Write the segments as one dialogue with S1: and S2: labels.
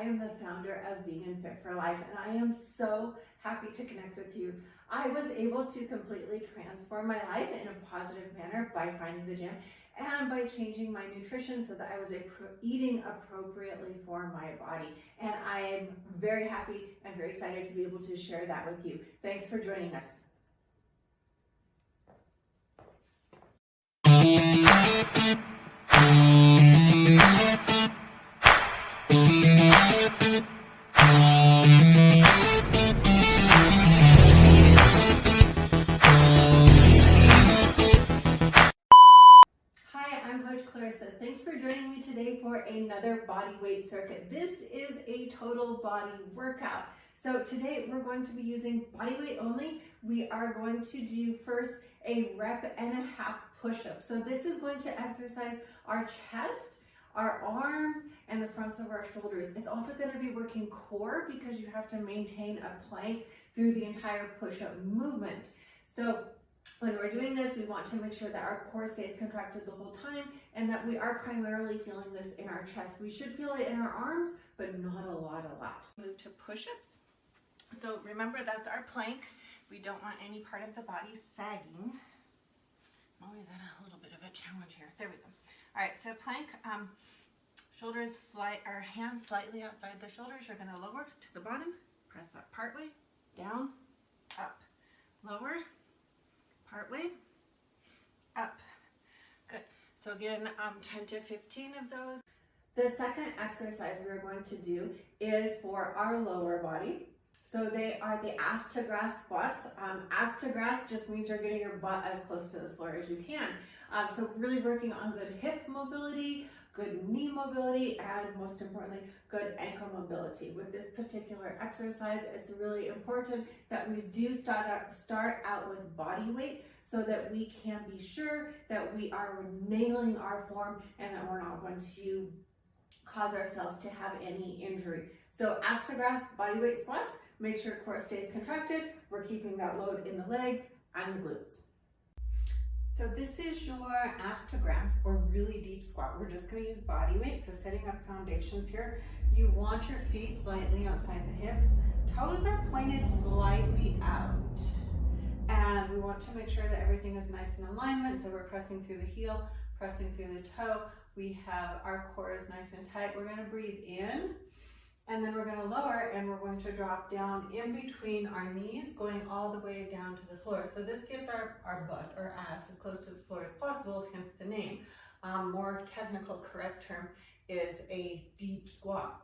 S1: am the founder of Vegan Fit for Life, and I am so happy to connect with you. I was able to completely transform my life in a positive manner by finding the gym and by changing my nutrition so that I was eating appropriately for my body. And I am very happy and very excited to be able to share that with you. Thanks for joining us. Thanks for joining me today for another body weight circuit. This is a total body workout. So today we're going to be using body weight only. We are going to do first a 1.5 rep push-up. So this is going to exercise our chest, our arms, and the fronts of our shoulders. It's also going to be working core because you have to maintain a plank through the entire push-up movement. So when we're doing this, we want to make sure that our core stays contracted the whole time and that we are primarily feeling this in our chest. We should feel it in our arms, but not a lot. Move to push-ups. So remember, that's our plank. We don't want any part of the body sagging. I'm always at a little bit of a challenge here. There we go. All right, so plank, shoulders our hands slightly outside the shoulders. You're gonna lower to the bottom, press up partway, down, up, lower, partway, up. Good. So again, 10 to 15 of those. The second exercise we're going to do is for our lower body. So they are the ass to grass squats. Ass to grass just means you're getting your butt as close to the floor as you can. So really working on good hip mobility, good knee mobility, and most importantly, good ankle mobility. With this particular exercise, it's really important that we do start out with body weight so that we can be sure that we are nailing our form and that we're not going to cause ourselves to have any injury. So ass to grass body weight squats, make sure core stays contracted. We're keeping that load in the legs and the glutes. So this is your ass to grass or really deep squat. We're just going to use body weight. So setting up foundations here, you want your feet slightly outside the hips. Toes are pointed slightly out. And we want to make sure that everything is nice in alignment. So we're pressing through the heel, pressing through the toe. We have our core is nice and tight. We're going to breathe in. And then we're going to lower and we're going to drop down in between our knees, going all the way down to the floor. So this gives our butt or ass as close to the floor as possible, hence the name. More technical, correct term is a deep squat.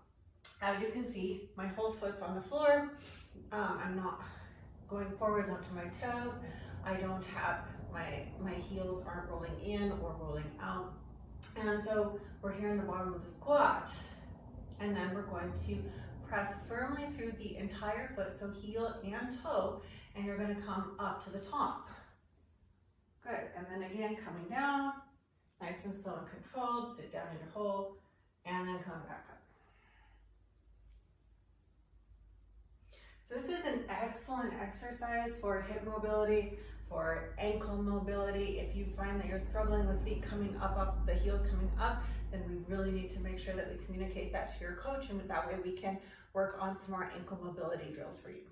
S1: As you can see, my whole foot's on the floor. I'm not going forwards onto my toes. I don't have, my heels aren't rolling in or rolling out. And so we're here in the bottom of the squat. And then we're going to press firmly through the entire foot, so heel and toe, and you're going to come up to the top. Good, and then again, coming down, nice and slow and controlled, sit down in your hole, and then come back up. So this is an excellent exercise for hip mobility, for ankle mobility. If you find that you're struggling with feet coming up, the heels coming up, then we really need to make sure that we communicate that to your coach, and that way we can work on some more ankle mobility drills for you.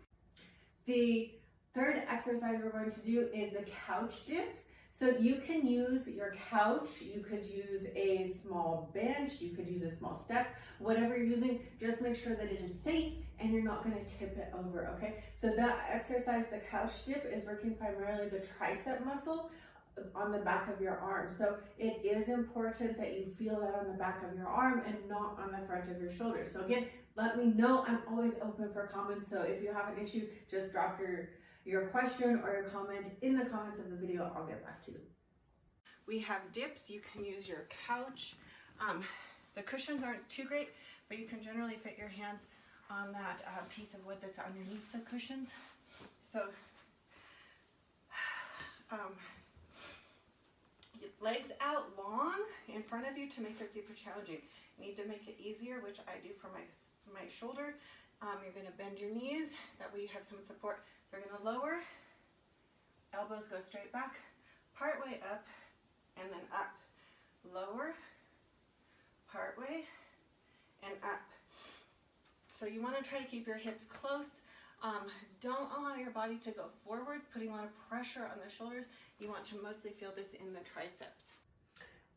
S1: The third exercise we're going to do is the couch dips. So you can use your couch, you could use a small bench, you could use a small step, whatever you're using, just make sure that it is safe and you're not going to tip it over, okay? So that exercise, the couch dip, is working primarily the tricep muscle on the back of your arm. So it is important that you feel that on the back of your arm and not on the front of your shoulder. So again, let me know. I'm always open for comments. So if you have an issue, just drop your question or your comment in the comments of the video. I'll get back to you. We have dips. You can use your couch. The cushions aren't too great, but you can generally fit your hands on that piece of wood that's underneath the cushions. So legs out long in front of you to make it super challenging. You need to make it easier, which I do for my shoulder. You're going to bend your knees, that way you have some support. So you're going to lower, elbows go straight back, part way up, and then up. Lower, part way, and up. So you want to try to keep your hips close. Don't allow your body to go forwards, putting a lot of pressure on the shoulders. You want to mostly feel this in the triceps.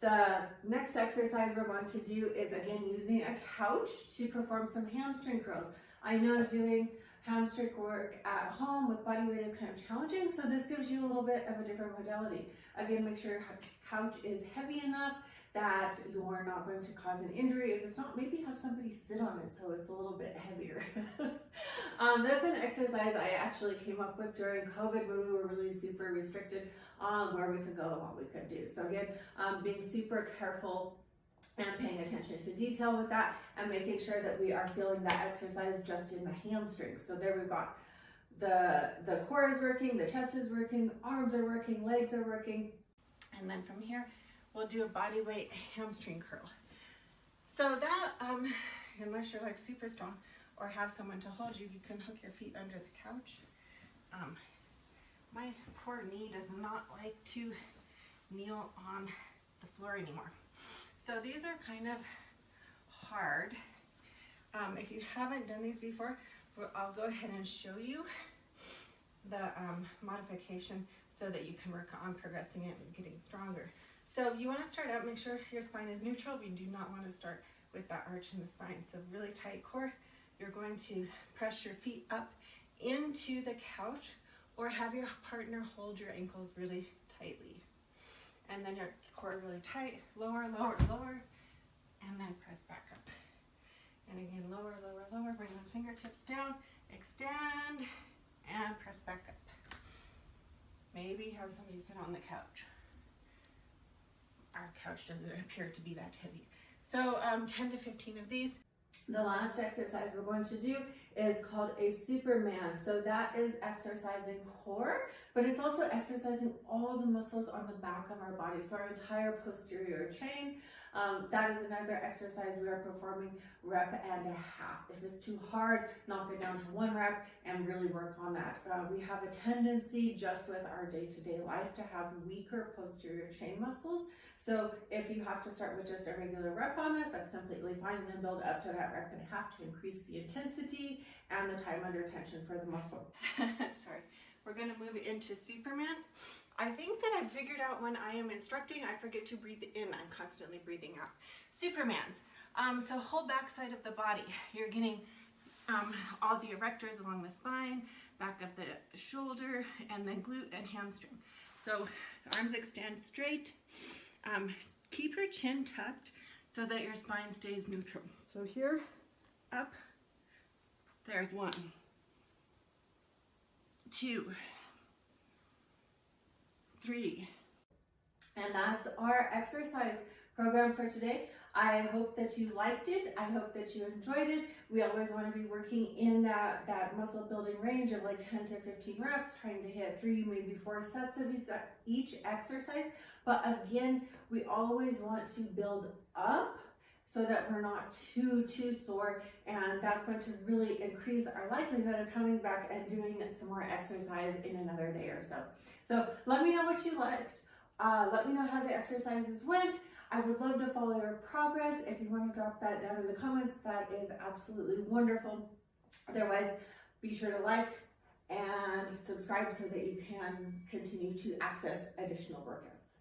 S1: The next exercise we're going to do is, again, using a couch to perform some hamstring curls. I know doing hamstring work at home with body weight is kind of challenging, so this gives you a little bit of a different modality. Again, make sure your couch is heavy enough that you are not going to cause an injury. If it's not, maybe have somebody sit on it so it's a little bit heavier. That's an exercise I actually came up with during COVID when we were really super restricted on where we could go and what we could do. So again, being super careful and paying attention to detail with that and making sure that we are feeling that exercise just in the hamstrings. So there we've got the core is working, the chest is working, arms are working, legs are working. And then from here, we'll do a body weight hamstring curl. So that, unless you're like super strong or have someone to hold you, you can hook your feet under the couch. My poor knee does not like to kneel on the floor anymore. So these are kind of hard. If you haven't done these before, I'll go ahead and show you the modification so that you can work on progressing it and getting stronger. So you want to start out, make sure your spine is neutral. We do not want to start with that arch in the spine. So really tight core. You're going to press your feet up into the couch or have your partner hold your ankles really tightly. And then your core really tight, lower, lower, lower, and then press back up. And again, lower, lower, lower, bring those fingertips down, extend, and press back up. Maybe have somebody sit on the couch. Our couch doesn't appear to be that heavy. So 10 to 15 of these. The last exercise we're going to do is called a Superman. So that is exercising core, but it's also exercising all the muscles on the back of our body. So our entire posterior chain. That is another exercise we are performing rep and a half. If it's too hard, knock it down to 1 rep and really work on that. We have a tendency just with our day-to-day life to have weaker posterior chain muscles. So if you have to start with just a regular rep on it, that's completely fine, and then build up to that rep and a half to increase the intensity and the time under tension for the muscle. Sorry. We're going to move into Supermans. I think that I figured out when I am instructing, I forget to breathe in. I'm constantly breathing out. Supermans. So whole back side of the body. You're getting all the erectors along the spine, back of the shoulder, and then glute and hamstring. So arms extend straight. Keep your chin tucked so that your spine stays neutral. So here, up, there's 1, 2, 3. And that's our exercise program for today. I hope that you liked it. I hope that you enjoyed it. We always want to be working in that muscle building range of like 10 to 15 reps, trying to hit 3, maybe 4 sets of each exercise. But again, we always want to build up so that we're not too sore, and that's going to really increase our likelihood of coming back and doing some more exercise in another day or so. So let me know what you liked. Let me know how the exercises went. I would love to follow your progress. If you want to drop that down in the comments, that is absolutely wonderful. Otherwise, be sure to like and subscribe so that you can continue to access additional workouts.